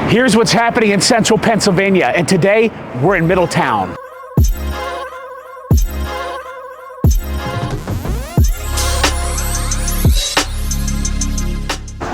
Here's what's happening in central Pennsylvania, and today we're in Middletown.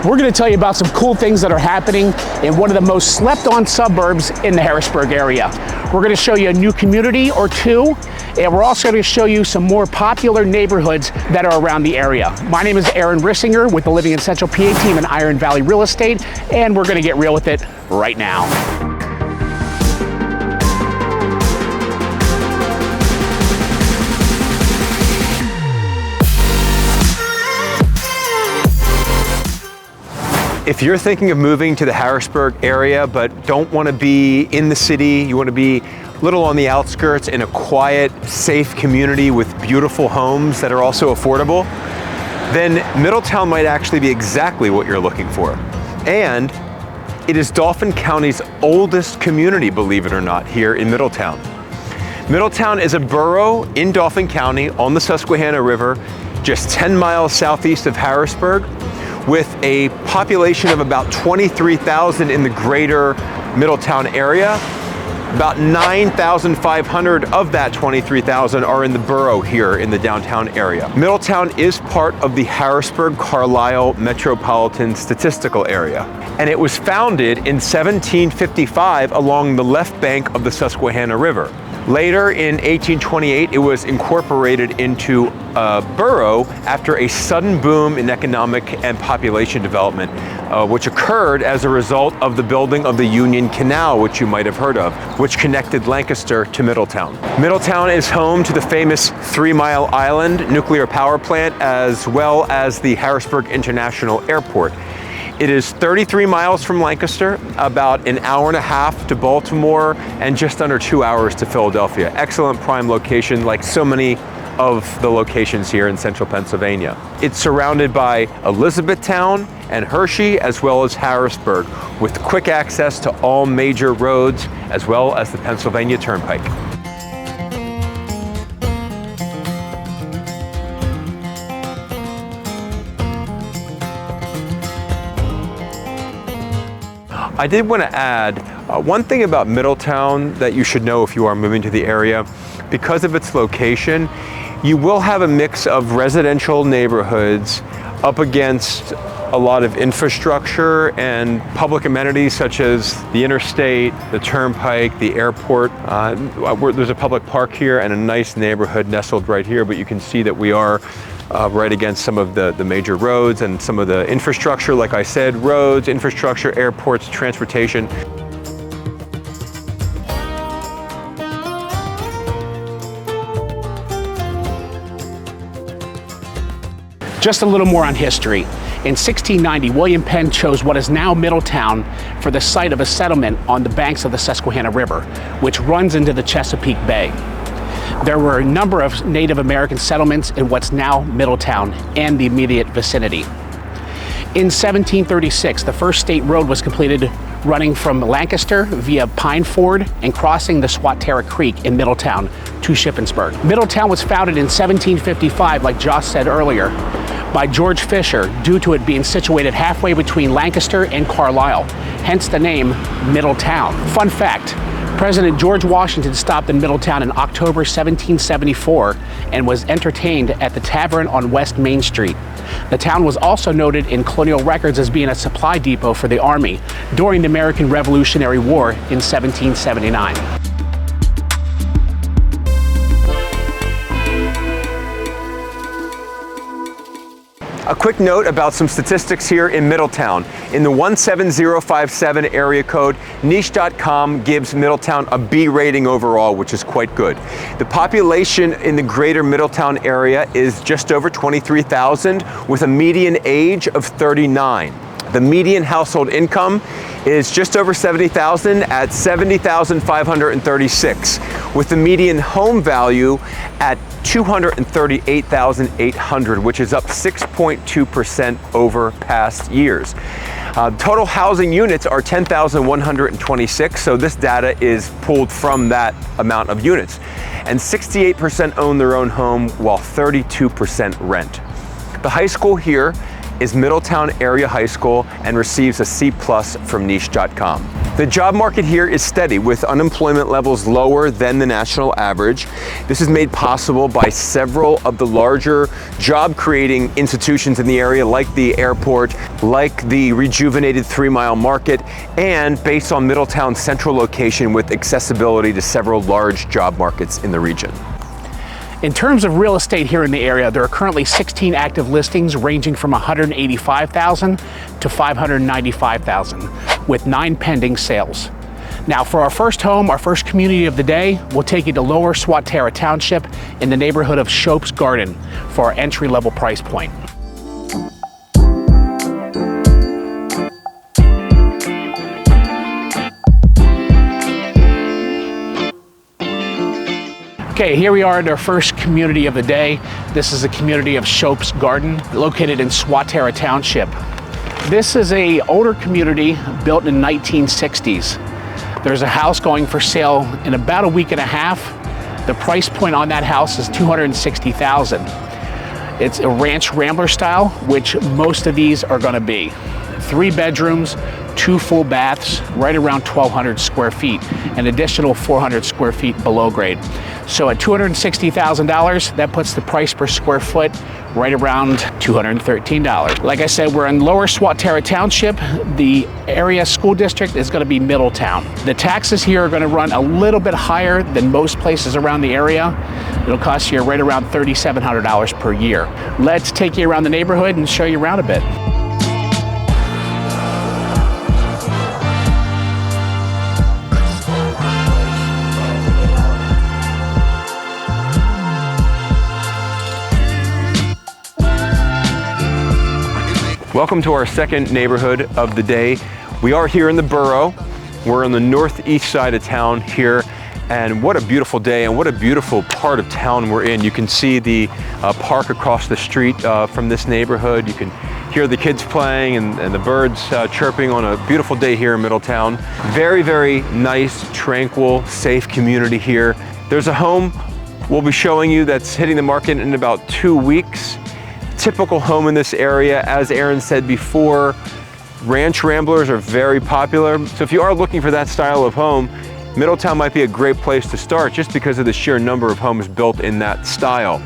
We're going to tell you about some cool things that are happening in one of the most slept on suburbs in the Harrisburg area. We're going to show you a new community or two, and we're also going to show you some more popular neighborhoods that are around the area. My name is Aaron Rissinger with the Living in Central PA team in Iron Valley Real Estate, and we're going to get real with it right now. If you're thinking of moving to the Harrisburg area but don't want to be in the city, you want to be a little on the outskirts in a quiet, safe community with beautiful homes that are also affordable, then Middletown might actually be exactly what you're looking for. And it is Dauphin County's oldest community, believe it or not, here in Middletown. Middletown is a borough in Dauphin County on the Susquehanna River, just 10 miles southeast of Harrisburg, with a population of about 23,000 in the greater Middletown area. About 9,500 of that 23,000 are in the borough here in the downtown area. Middletown is part of the Harrisburg-Carlisle Metropolitan Statistical Area, and it was founded in 1755 along the left bank of the Susquehanna River. Later in 1828, it was incorporated into Burrow after a sudden boom in economic and population development, which occurred as a result of the building of the Union Canal, which you might have heard of, which connected Lancaster to Middletown. Middletown is home to the famous 3 Mile Island nuclear power plant, as well as the Harrisburg International Airport. It is 33 miles from Lancaster, about an hour and a half to Baltimore, and just under 2 hours to Philadelphia. Excellent prime location, like so many of the locations here in central Pennsylvania. It's surrounded by Elizabethtown and Hershey, as well as Harrisburg, with quick access to all major roads, as well as the Pennsylvania Turnpike. I did want to add one thing about Middletown that you should know if you are moving to the area. Because of its location, you will have a mix of residential neighborhoods up against a lot of infrastructure and public amenities such as the interstate, the turnpike, the airport. There's a public park here and a nice neighborhood nestled right here, but you can see that we are right against some of the major roads and some of the infrastructure, like I said, roads, infrastructure, airports, transportation. Just a little more on history. In 1690, William Penn chose what is now Middletown for the site of a settlement on the banks of the Susquehanna River, which runs into the Chesapeake Bay. There were a number of Native American settlements in what's now Middletown and the immediate vicinity. In 1736, the first state road was completed, running from Lancaster via Pine Ford and crossing the Swatara Creek in Middletown to Shippensburg. Middletown was founded in 1755, like Josh said earlier, by George Fisher, due to it being situated halfway between Lancaster and Carlisle, hence the name Middletown. Fun fact, President George Washington stopped in Middletown in October 1774 and was entertained at the Tavern on West Main Street. The town was also noted in colonial records as being a supply depot for the Army during the American Revolutionary War in 1779. A quick note about some statistics here in Middletown. In the 17057 area code, niche.com gives Middletown a B rating overall, which is quite good. The population in the greater Middletown area is just over 23,000 with a median age of 39. The median household income is just over 70,000 at 70,536, with the median home value at 238,800, which is up 6.2% over past years. Total housing units are 10,126, so this data is pulled from that amount of units. And 68% own their own home, while 32% rent. The high school here is Middletown Area High School and receives a C+ from niche.com. The job market here is steady with unemployment levels lower than the national average. This is made possible by several of the larger job creating institutions in the area, like the airport, like the rejuvenated 3 Mile Market, and based on Middletown's central location with accessibility to several large job markets in the region. In terms of real estate here in the area, there are currently 16 active listings ranging from $185,000 to $595,000, with 9 pending sales. Now for our first home, our first community of the day, we'll take you to Lower Swatara Township in the neighborhood of Shope's Garden for our entry-level price point. Okay, here we are at our first community of the day. This is the community of Shope's Garden, located in Swatara Township. This is an older community built in the 1960s. There's a house going for sale in about a week and a half. The price point on that house is $260,000. It's a ranch rambler style, which most of these are gonna be. 3 bedrooms, 2 full baths, right around 1,200 square feet, an additional 400 square feet below grade. So at $260,000, that puts the price per square foot right around $213. Like I said, we're in Lower Swatara Township. The area school district is gonna be Middletown. The taxes here are gonna run a little bit higher than most places around the area. It'll cost you right around $3,700 per year. Let's take you around the neighborhood and show you around a bit. Welcome to our second neighborhood of the day. We are here in the Burrow. We're on the northeast side of town here, and what a beautiful day and what a beautiful part of town we're in. You can see the park across the street from this neighborhood. You can hear the kids playing and the birds chirping on a beautiful day here in Middletown. Very, very nice, tranquil, safe community here. There's a home we'll be showing you that's hitting the market in about 2 weeks. Typical home in this area, as Aaron said before, ranch ramblers are very popular. So if you are looking for that style of home, Middletown might be a great place to start just because of the sheer number of homes built in that style.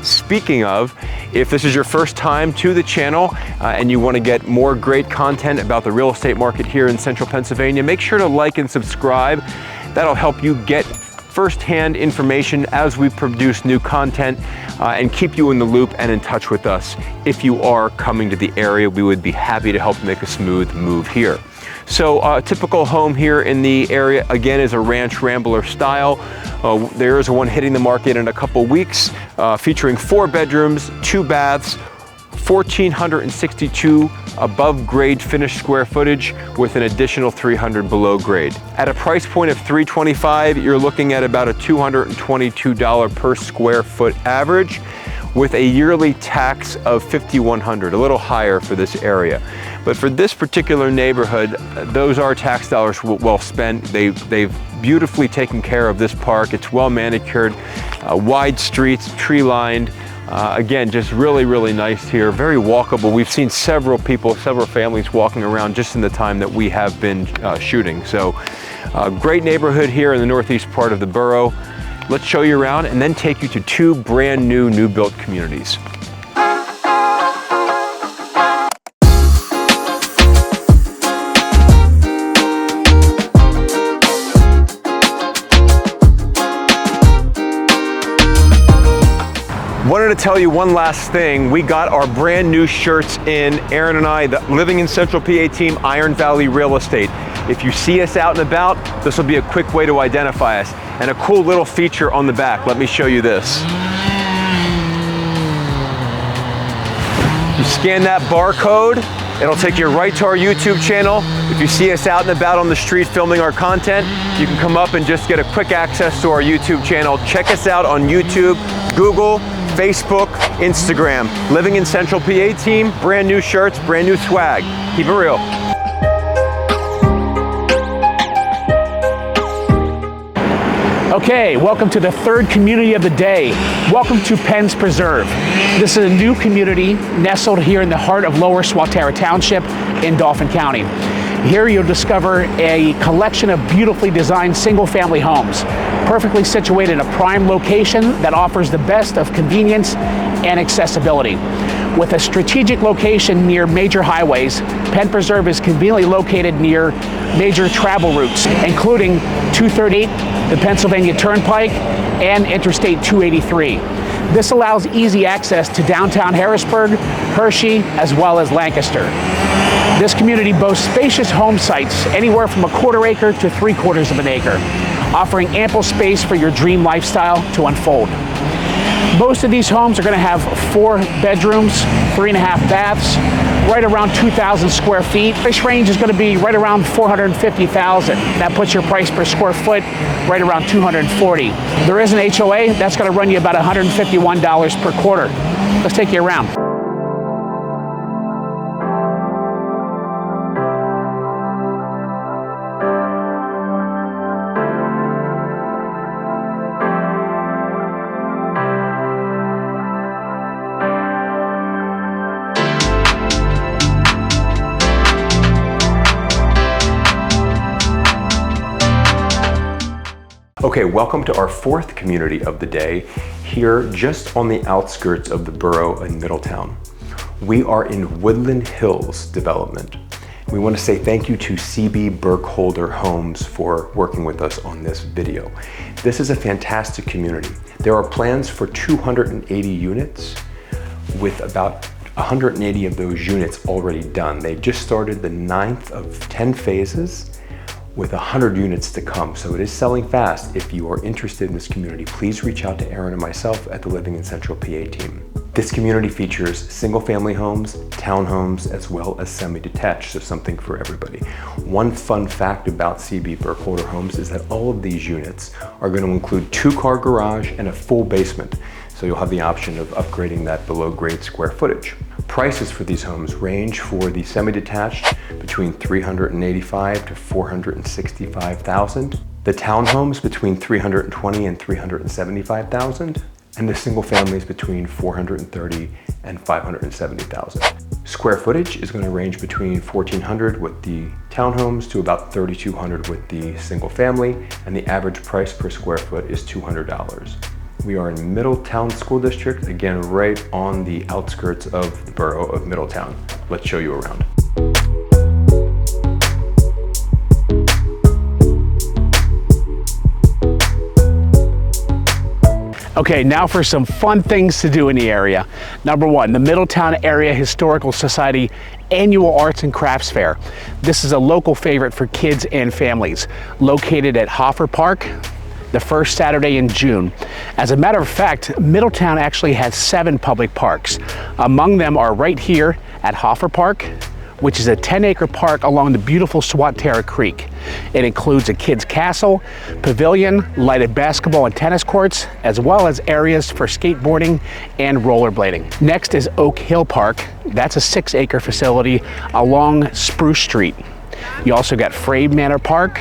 Speaking of, if this is your first time to the channel and you want to get more great content about the real estate market here in central Pennsylvania, make sure to like and subscribe. That'll help you get first-hand information as we produce new content and keep you in the loop and in touch with us. If you are coming to the area, we would be happy to help make a smooth move here. So a typical home here in the area, again, is a ranch rambler style. There is one hitting the market in a couple weeks, featuring 4 bedrooms, 2 baths, 1,462 above grade finished square footage with an additional 300 below grade. At a price point of $325,000, you're looking at about a $222 per square foot average with a yearly tax of $5,100, a little higher for this area. But for this particular neighborhood, those are tax dollars well spent. They've beautifully taken care of this park. It's well manicured, wide streets, tree lined. Again, just really, really nice here, very walkable. We've seen several people, several families walking around just in the time that we have been shooting. So great neighborhood here in the northeast part of the Burrow. Let's show you around and then take you to 2 brand new built communities. Wanted to tell you one last thing. We got our brand new shirts in. Aaron and I, the Living in Central PA team, Iron Valley Real Estate. If you see us out and about, this will be a quick way to identify us. And a cool little feature on the back. Let me show you this. You scan that barcode, it'll take you right to our YouTube channel. If you see us out and about on the street filming our content, you can come up and just get a quick access to our YouTube channel. Check us out on YouTube, Google, Facebook, Instagram. Living in Central PA team, brand new shirts, brand new swag. Keep it real. Okay, welcome to the third community of the day. Welcome to Penn's Preserve. This is a new community nestled here in the heart of Lower Swatara Township in Dauphin County. Here you'll discover a collection of beautifully designed single-family homes, perfectly situated in a prime location that offers the best of convenience and accessibility. With a strategic location near major highways, Penn Preserve is conveniently located near major travel routes, including 238, the Pennsylvania Turnpike, and Interstate 283. This allows easy access to downtown Harrisburg, Hershey, as well as Lancaster. This community boasts spacious home sites anywhere from a quarter acre to 3/4 of an acre, offering ample space for your dream lifestyle to unfold. Most of these homes are going to have 4 bedrooms, 3.5 baths, right around 2,000 square feet. Price range is going to be right around $450,000. That puts your price per square foot right around $240. There is an HOA that's going to run you about $151 per quarter. Let's take you around. Okay, welcome to our 4th community of the day, here just on the outskirts of the Burrow in Middletown. We are in Woodland Hills development. We want to say thank you to CB Burkholder Homes for working with us on this video. This is a fantastic community. There are plans for 280 units with about 180 of those units already done. They just started the 9th of 10 phases with 100 units to come, so it is selling fast. If you are interested in this community, please reach out to Aaron and myself at the Living in Central PA team. This community features single-family homes, townhomes, as well as semi-detached, so something for everybody. One fun fact about CB Burkholder Homes is that all of these units are going to include 2-car garage and a full basement, so you'll have the option of upgrading that below-grade square footage. Prices for these homes range for the semi-detached between $385,000 to $465,000, the townhomes between $320,000 and $375,000, and the single families between $430,000 and $570,000. Square footage is going to range between 1,400 with the townhomes to about 3,200 with the single family, and the average price per square foot is $200. We are in Middletown School District, again, right on the outskirts of the borough of Middletown. Let's show you around. Okay, now for some fun things to do in the area. Number 1, the Middletown Area Historical Society Annual Arts and Crafts Fair. This is a local favorite for kids and families, located at Hoffer Park, the first Saturday in June. As a matter of fact, Middletown actually has 7 public parks. Among them are right here at Hoffer Park, which is a 10-acre park along the beautiful Swatara Creek. It includes a kids' castle, pavilion, lighted basketball and tennis courts, as well as areas for skateboarding and rollerblading. Next is Oak Hill Park. That's a 6-acre facility along Spruce Street. You also got Frey Manor Park,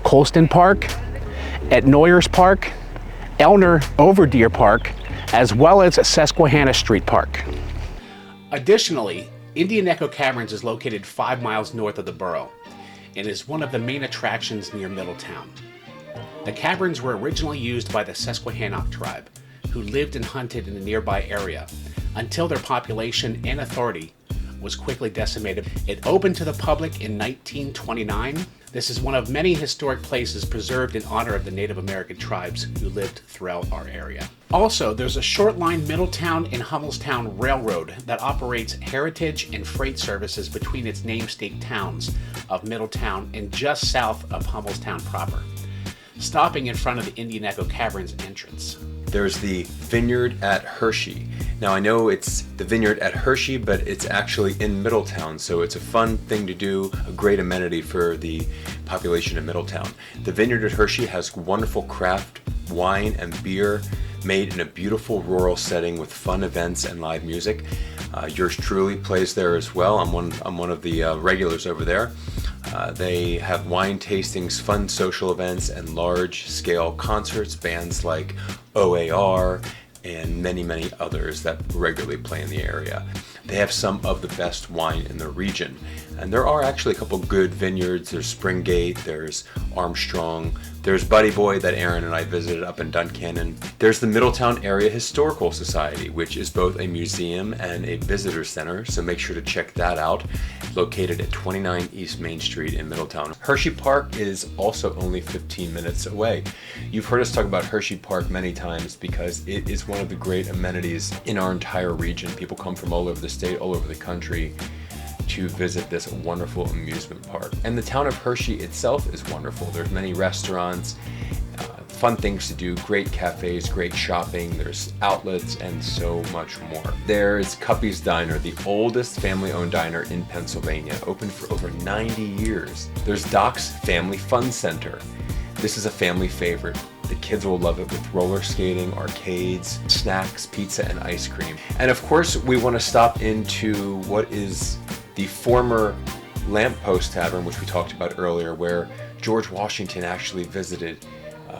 Colston Park, at Noyers Park, Elner Overdeer Park, as well as Susquehanna Street Park. Additionally, Indian Echo Caverns is located 5 miles north of the borough and is one of the main attractions near Middletown. The caverns were originally used by the Susquehannock tribe, who lived and hunted in the nearby area until their population and authority was quickly decimated. It opened to the public in 1929. This is one of many historic places preserved in honor of the Native American tribes who lived throughout our area. Also, there's a short line Middletown and Hummelstown Railroad that operates heritage and freight services between its namesake towns of Middletown and just south of Hummelstown proper, stopping in front of the Indian Echo Caverns entrance. There's the Vineyard at Hershey. Now I know it's the Vineyard at Hershey, but it's actually in Middletown, so it's a fun thing to do, a great amenity for the population of Middletown. The Vineyard at Hershey has wonderful craft wine and beer made in a beautiful rural setting with fun events and live music. Yours truly plays there as well. I'm one of the regulars over there. They have wine tastings, fun social events, and large-scale concerts, bands like OAR, and many, many others that regularly play in the area. They have some of the best wine in the region. And there are actually a couple good vineyards. There's Springgate, there's Armstrong, there's Buddy Boy that Aaron and I visited up in Duncannon. There's the Middletown Area Historical Society, which is both a museum and a visitor center, so make sure to check that out. Located at 29 East Main Street in Middletown. Hershey Park is also only 15 minutes away. You've heard us talk about Hershey Park many times because it is one of the great amenities in our entire region. People come from all over the state, all over the country to visit this wonderful amusement park. And the town of Hershey itself is wonderful. There's many restaurants, fun things to do, great cafes, great shopping, there's outlets, and so much more. There's Cuppy's Diner, the oldest family-owned diner in Pennsylvania, open for over 90 years. There's Doc's Family Fun Center. This is a family favorite. The kids will love it with roller skating, arcades, snacks, pizza, and ice cream. And of course, we want to stop into what is the former Lamppost Tavern, which we talked about earlier, where George Washington actually visited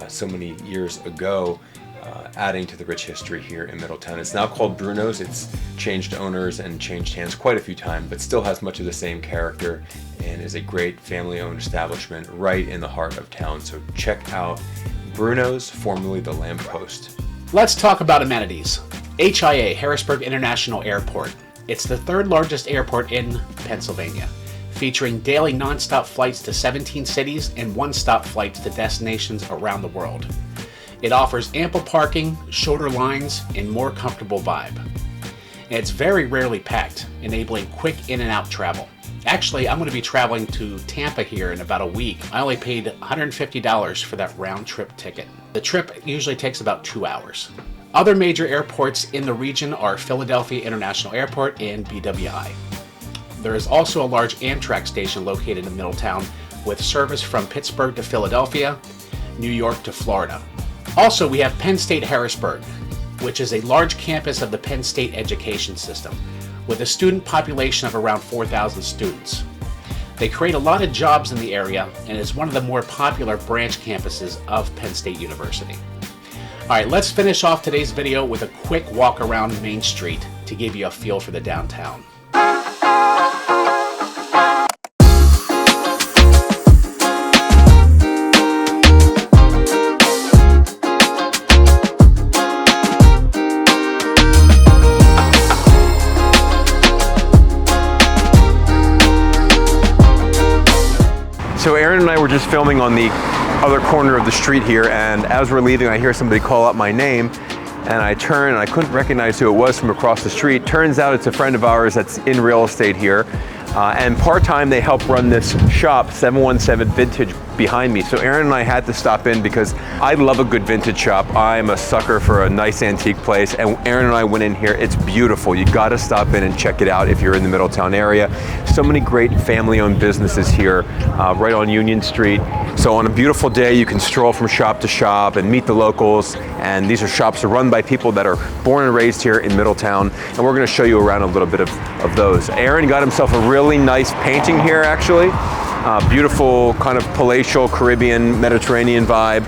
so many years ago, adding to the rich history here in Middletown. It's now called Bruno's. It's changed owners and changed hands quite a few times, but still has much of the same character and is a great family-owned establishment right in the heart of town. So check out Bruno's, formerly the Lamppost. Let's talk about amenities. HIA, Harrisburg International Airport. It's the third largest airport in Pennsylvania, featuring daily nonstop flights to 17 cities and one-stop flights to destinations around the world. It offers ample parking, shorter lines, and more comfortable vibe. And it's very rarely packed, enabling quick in and out travel. Actually, I'm going to be traveling to Tampa here in about a week. I only paid $150 for that round trip ticket. The trip usually takes about 2 hours. Other major airports in the region are Philadelphia International Airport and BWI. There is also a large Amtrak station located in Middletown with service from Pittsburgh to Philadelphia, New York to Florida. Also, we have Penn State Harrisburg, which is a large campus of the Penn State education system, with a student population of around 4,000 students. They create a lot of jobs in the area and is one of the more popular branch campuses of Penn State University. All right, let's finish off today's video with a quick walk around Main Street to give you a feel for the downtown. So Aaron and I were just filming on the other corner of the street here, and as we're leaving, I hear somebody call out my name, and I turn and I couldn't recognize who it was from across the street. Turns out it's a friend of ours that's in real estate here, and part-time they help run this shop, 717 Vintage, behind me. So Aaron and I had to stop in because I love a good vintage shop. I'm a sucker for a nice antique place, and Aaron and I went in here. It's beautiful. You gotta stop in and check it out if you're in the Middletown area. So many great family-owned businesses here, right on Union Street. So on a beautiful day, you can stroll from shop to shop and meet the locals. And these are shops that are run by people that are born and raised here in Middletown. And we're gonna show you around a little bit of those. Aaron got himself a really nice painting here, actually. Beautiful kind of palatial Caribbean Mediterranean vibe.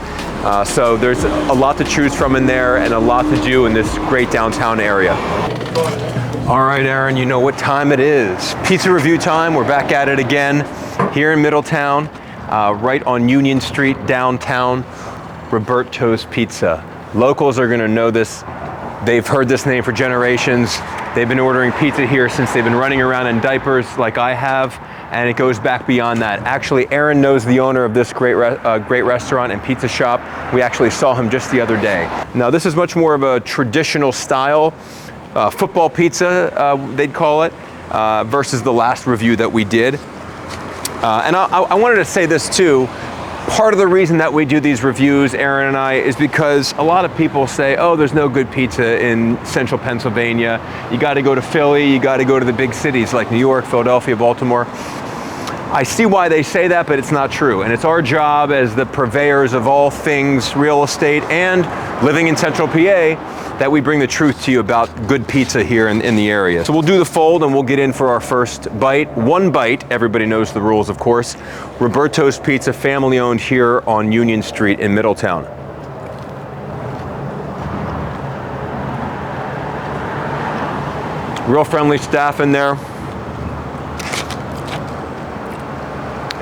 So there's a lot to choose from in there and a lot to do in this great downtown area. All right, Aaron, you know what time it is. Pizza review time. We're back at it again here in Middletown, right on Union Street, downtown. Roberto's Pizza. Locals are gonna know this. They've heard this name for generations. They've been ordering pizza here since they've been running around in diapers like I have, and it goes back beyond that. Actually, Aaron knows the owner of this great restaurant and pizza shop. We actually saw him just the other day. Now, this is much more of a traditional style, football pizza, they'd call it, versus the last review that we did. And I wanted to say this too. Part of the reason that we do these reviews, Aaron and I, is because a lot of people say, oh, there's no good pizza in central Pennsylvania. You got to go to Philly, you got to go to the big cities like New York, Philadelphia, Baltimore. I see why they say that, but it's not true. And it's our job as the purveyors of all things real estate and living in central PA that we bring the truth to you about good pizza here in the area. So we'll do the fold and we'll get in for our first bite. One bite, everybody knows the rules, of course. Roberto's Pizza, family owned here on Union Street in Middletown. Real friendly staff in there.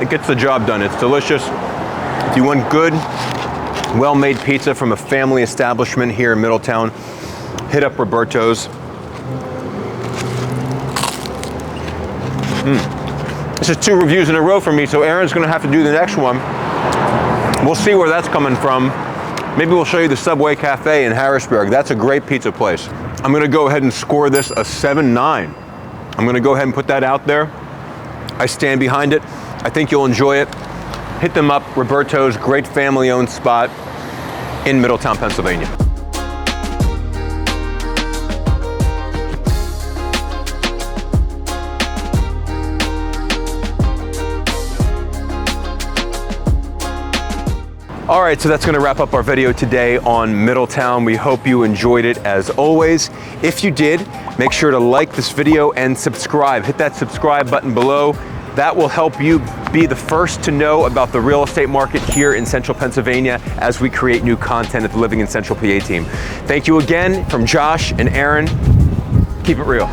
It gets the job done. It's delicious. If you want good, well-made pizza from a family establishment here in Middletown, hit up Roberto's. This is 2 reviews in a row for me, so Aaron's gonna have to do the next one. We'll see where that's coming from. Maybe we'll show you the Subway Cafe in Harrisburg. That's a great pizza place. I'm gonna go ahead and score this a 7-9. I'm gonna go ahead and put that out there. I stand behind it. I think you'll enjoy it. Hit them up, Roberto's, great family-owned spot in Middletown, Pennsylvania. All right, so that's gonna wrap up our video today on Middletown. We hope you enjoyed it as always. If you did, make sure to like this video and subscribe. Hit that subscribe button below. That will help you be the first to know about the real estate market here in Central Pennsylvania as we create new content at the Living in Central PA team. Thank you again from Josh and Aaron. Keep it real.